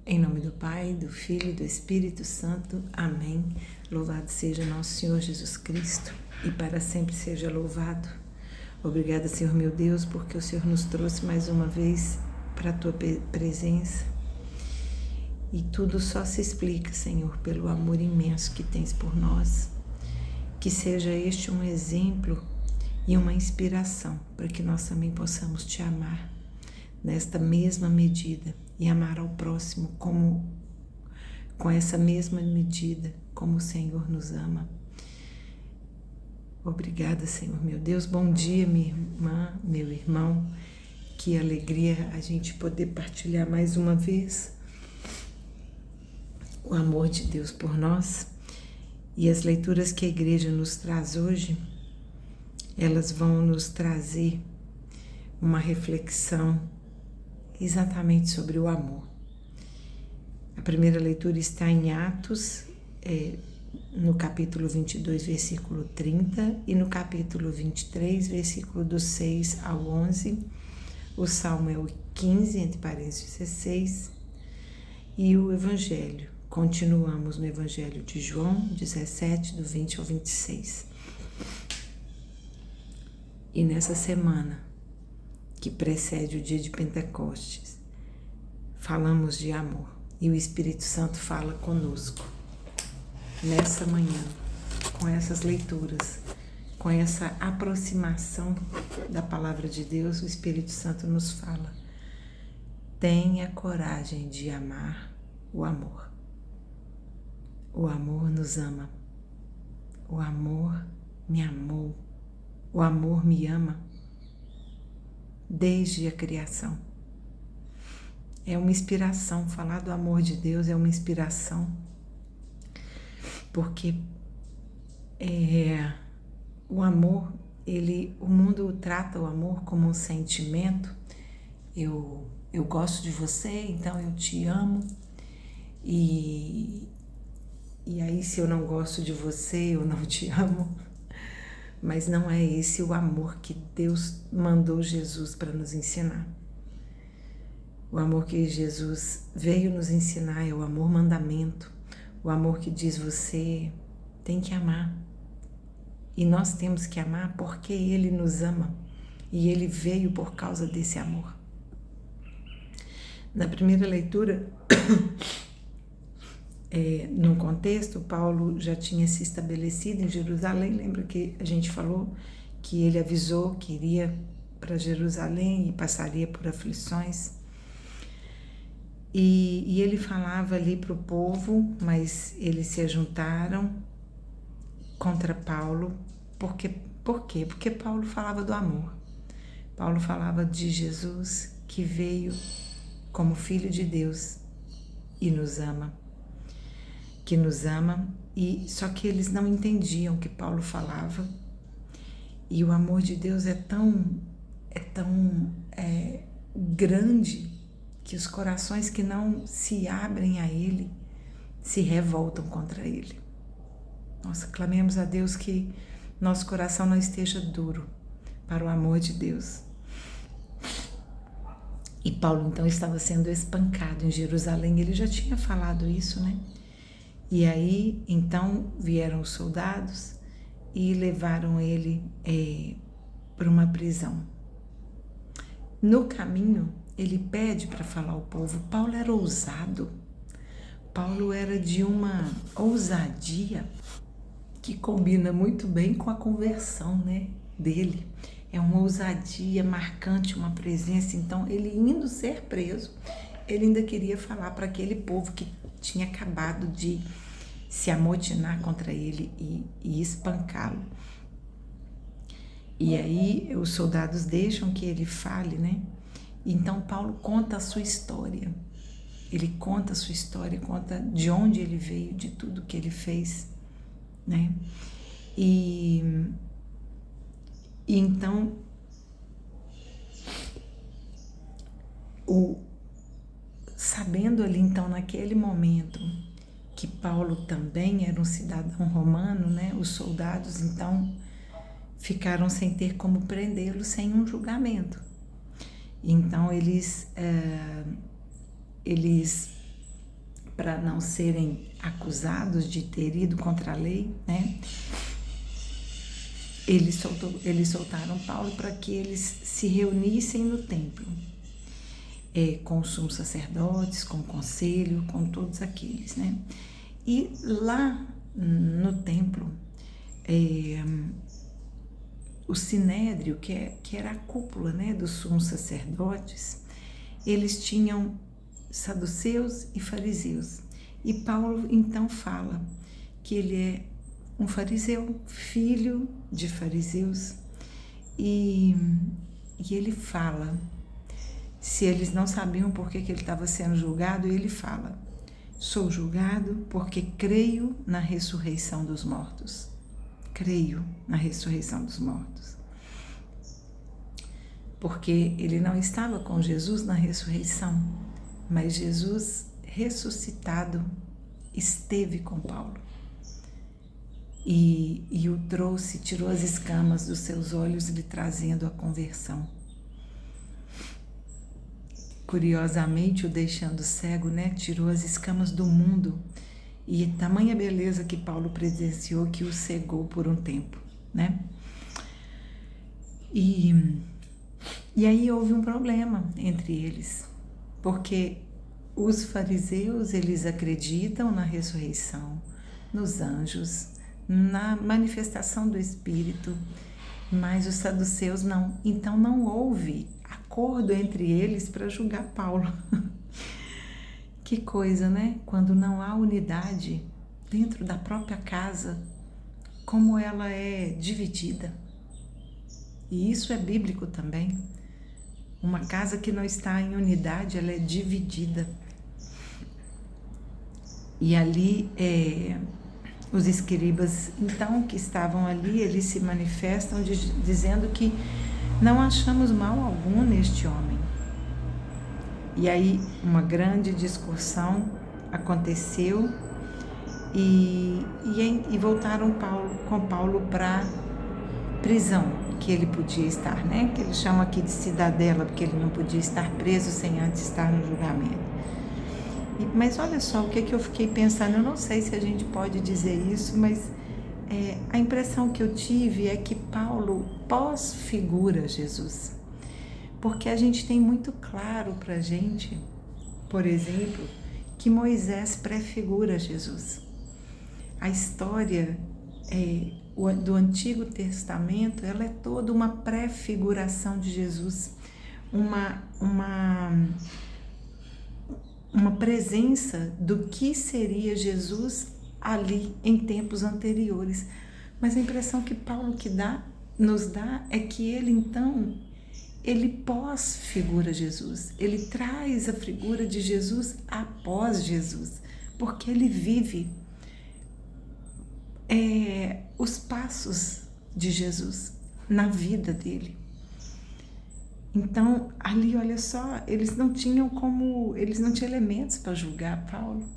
Em nome do Pai, do Filho e do Espírito Santo. Amém. Louvado seja nosso Senhor Jesus Cristo e para sempre seja louvado. Obrigada, Senhor meu Deus, porque o Senhor nos trouxe mais uma vez para a Tua presença. E tudo só se explica, Senhor, pelo amor imenso que tens por nós. Que seja este um exemplo e uma inspiração para que nós também possamos Te amar nesta mesma medida e amar ao próximo com essa mesma medida como o Senhor nos ama. Obrigada, Senhor meu Deus. Bom dia, minha irmã, meu irmão. Que alegria a gente poder partilhar mais uma vez o amor de Deus por nós. E as leituras que a igreja nos traz hoje, elas vão nos trazer uma reflexão exatamente sobre o amor. A primeira leitura está em Atos, no capítulo 22, versículo 30, e no capítulo 23, versículo do 6 ao 11. O Salmo é o 15, entre parênteses 16, e o Evangelho. Continuamos no Evangelho de João 17, do 20 ao 26. E nessa semana que precede o dia de Pentecostes, falamos de amor e o Espírito Santo fala conosco. Nessa manhã, com essas leituras, com essa aproximação da Palavra de Deus, o Espírito Santo nos fala: tenha coragem de amar o amor. O amor nos ama. O amor me amou. O amor me ama. Desde a criação. É uma inspiração, falar do amor de Deus é uma inspiração, porque o amor, o mundo trata o amor como um sentimento. Eu gosto de você, então eu te amo, e aí se eu não gosto de você, eu não te amo. Mas não é esse o amor que Deus mandou Jesus para nos ensinar. O amor que Jesus veio nos ensinar é o amor mandamento. O amor que diz: você tem que amar. E nós temos que amar porque Ele nos ama. E Ele veio por causa desse amor. Na primeira leitura, no contexto, Paulo já tinha se estabelecido em Jerusalém. Lembra que a gente falou que ele avisou que iria para Jerusalém e passaria por aflições. E ele falava ali para o povo, mas eles se ajuntaram contra Paulo. Por quê? Porque Paulo falava do amor. Paulo falava de Jesus que veio como Filho de Deus e nos ama. Que nos ama, e só que eles não entendiam o que Paulo falava. E o amor de Deus é tão grande que os corações que não se abrem a Ele se revoltam contra Ele. Nossa, clamemos a Deus que nosso coração não esteja duro para o amor de Deus. E Paulo então estava sendo espancado em Jerusalém. Ele já tinha falado isso, né? E aí, então, vieram os soldados e levaram ele para uma prisão. No caminho, ele pede para falar ao povo. Paulo era ousado. Paulo era de uma ousadia que combina muito bem com a conversão, né, dele. É uma ousadia marcante, uma presença. Então, ele indo ser preso, ele ainda queria falar para aquele povo que tinha acabado de se amotinar contra ele e espancá-lo. E aí os soldados deixam que ele fale, né? Então Paulo conta a sua história. Ele conta a sua história, conta de onde ele veio, de tudo que ele fez, né? E então sabendo ali então naquele momento que Paulo também era um cidadão romano, né? Os soldados então ficaram sem ter como prendê-lo sem um julgamento. Então eles para não serem acusados de ter ido contra a lei, né? Eles soltaram Paulo para que eles se reunissem no templo, com os sumos sacerdotes, com o conselho, com todos aqueles, né? E lá no templo, o sinédrio, que era a cúpula, né, dos sumos sacerdotes, eles tinham saduceus e fariseus. E Paulo então fala que ele é um fariseu, filho de fariseus, e ele fala, se eles não sabiam por que ele estava sendo julgado, ele fala: sou julgado porque creio na ressurreição dos mortos. Creio na ressurreição dos mortos. Porque ele não estava com Jesus na ressurreição, mas Jesus ressuscitado esteve com Paulo. E o trouxe, tirou as escamas dos seus olhos, lhe trazendo a conversão. Curiosamente, o deixando cego, né, tirou as escamas do mundo, e tamanha beleza que Paulo presenciou que o cegou por um tempo, né? E aí houve um problema entre eles, porque os fariseus, eles acreditam na ressurreição, nos anjos, na manifestação do Espírito, mas os saduceus não. Então não houve acordo entre eles para julgar Paulo. Que coisa, né? Quando não há unidade dentro da própria casa, como ela é dividida. E isso é bíblico também. Uma casa que não está em unidade, ela é dividida. E ali, os escribas, então, que estavam ali, eles se manifestam dizendo que não achamos mal algum neste homem. E aí uma grande discussão aconteceu e voltaram com Paulo para prisão, que ele podia estar, né? Que eles chamam aqui de cidadela, porque ele não podia estar preso sem antes estar no julgamento. Mas olha só o que eu fiquei pensando, eu não sei se a gente pode dizer isso, mas a impressão que eu tive é que Paulo pós-figura Jesus. Porque a gente tem muito claro para a gente, por exemplo, que Moisés prefigura Jesus. A história do Antigo Testamento, ela é toda uma prefiguração de Jesus, uma presença do que seria Jesus ali em tempos anteriores. Mas a impressão que Paulo nos dá é que ele pós-figura Jesus, ele traz a figura de Jesus após Jesus, porque ele vive os passos de Jesus na vida dele. Então, ali, olha só, eles não tinham elementos para julgar Paulo,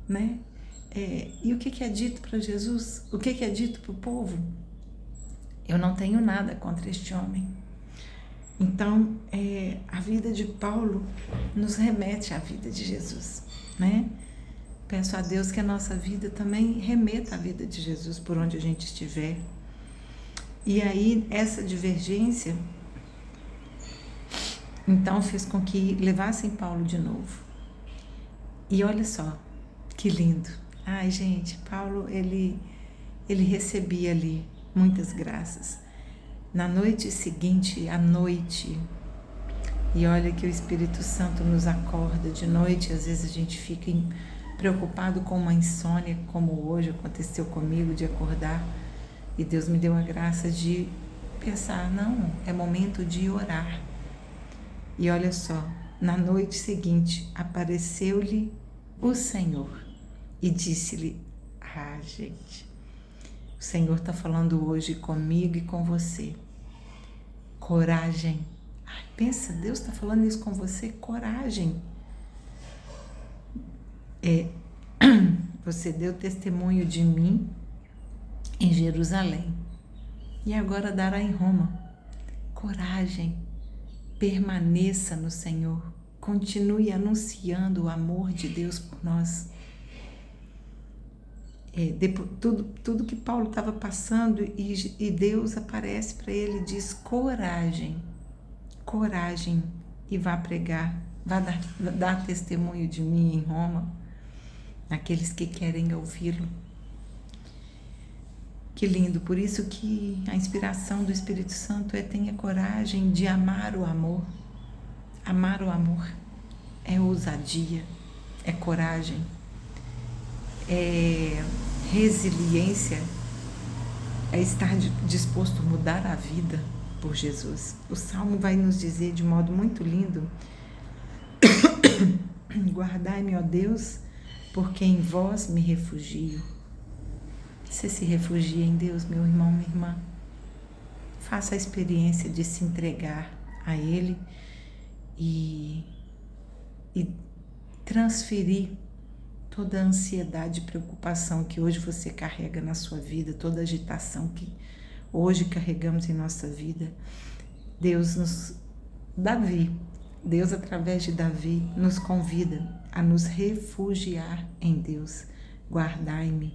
né? E o que é dito para Jesus? O que é dito para o povo? Eu não tenho nada contra este homem. Então, a vida de Paulo nos remete à vida de Jesus, né? Peço a Deus que a nossa vida também remeta à vida de Jesus por onde a gente estiver. E aí, essa divergência, então, fez com que levassem Paulo de novo. E olha só, que lindo. Ai, gente, Paulo, ele recebia ali muitas graças. Na noite seguinte, à noite, e olha que o Espírito Santo nos acorda de noite, às vezes a gente fica preocupado com uma insônia, como hoje aconteceu comigo, de acordar, e Deus me deu a graça de pensar, não, é momento de orar. E olha só, na noite seguinte, apareceu-lhe o Senhor e disse-lhe, gente, o Senhor está falando hoje comigo e com você. Coragem. Pensa, Deus está falando isso com você, coragem. Você deu testemunho de mim em Jerusalém e agora dará em Roma. Coragem. Permaneça no Senhor, continue anunciando o amor de Deus por nós. Tudo que Paulo estava passando, e Deus aparece para ele e diz: coragem, e vá pregar, vá dar testemunho de mim em Roma, aqueles que querem ouvi-lo. Que lindo, por isso que a inspiração do Espírito Santo tenha coragem de amar o amor. Amar o amor é ousadia, é coragem, é resiliência, é estar disposto a mudar a vida por Jesus. O Salmo vai nos dizer de modo muito lindo: guardai-me, ó Deus, porque em vós me refugio. Você se refugia em Deus, meu irmão, minha irmã? Faça a experiência de se entregar a Ele e transferir toda a ansiedade e preocupação que hoje você carrega na sua vida, toda a agitação que hoje carregamos em nossa vida. Deus, através de Davi, nos convida a nos refugiar em Deus. Guardai-me,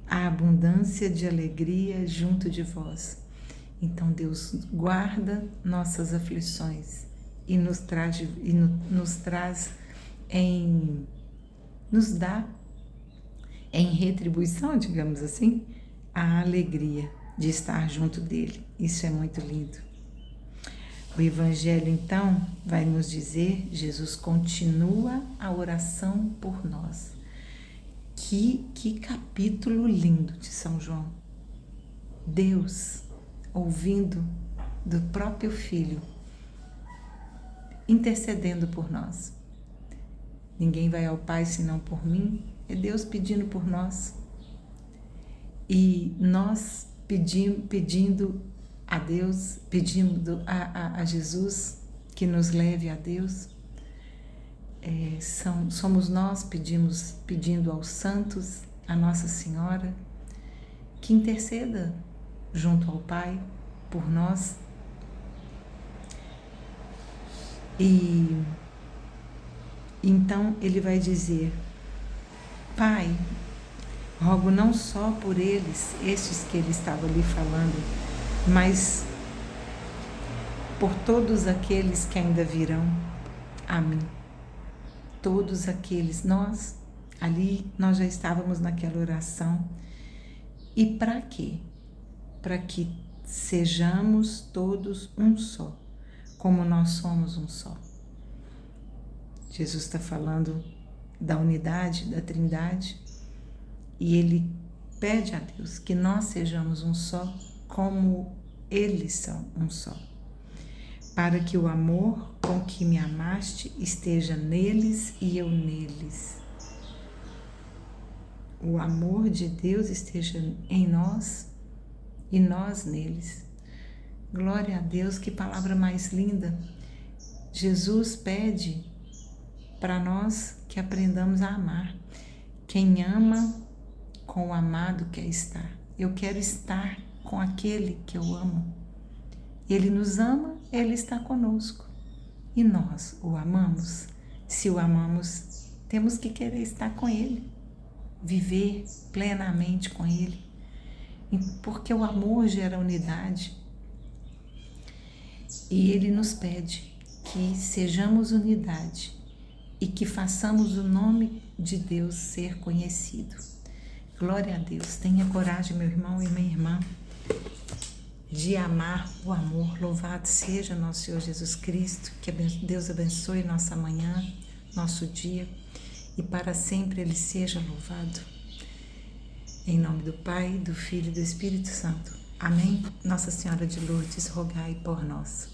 a abundância de alegria junto de vós. Então Deus guarda nossas aflições e nos dá em retribuição, digamos assim, a alegria de estar junto dele. Isso é muito lindo. O Evangelho, então, vai nos dizer: Jesus continua a oração por nós. Que capítulo lindo de São João. Deus, ouvindo do próprio Filho, intercedendo por nós. Ninguém vai ao Pai senão por mim. É Deus pedindo por nós. E nós pedindo a Deus, pedindo a Jesus que nos leve a Deus. Somos nós pedindo aos santos, a Nossa Senhora, que interceda junto ao Pai por nós. E então ele vai dizer: Pai, rogo não só por eles, estes que ele estava ali falando, mas por todos aqueles que ainda virão a mim. Todos aqueles, nós já estávamos naquela oração. E para quê? Para que sejamos todos um só, como nós somos um só. Jesus está falando da unidade, da Trindade, e ele pede a Deus que nós sejamos um só, como eles são um só, para que o amor com que me amaste esteja neles e eu neles. O amor de Deus esteja em nós e nós neles. Glória a Deus, que palavra mais linda. Jesus pede para nós que aprendamos a amar. Quem ama com o amado quer estar. Eu quero estar com aquele que eu amo. Ele nos ama, ele está conosco. E nós o amamos. Se o amamos, temos que querer estar com ele, viver plenamente com ele, porque o amor gera unidade. E ele nos pede que sejamos unidade e que façamos o nome de Deus ser conhecido. Glória a Deus. Tenha coragem, meu irmão e minha irmã, de amar o amor. Louvado seja nosso Senhor Jesus Cristo. Que Deus abençoe nossa manhã, nosso dia, e para sempre ele seja louvado. Em nome do Pai, do Filho e do Espírito Santo. Amém. Nossa Senhora de Lourdes, rogai por nós.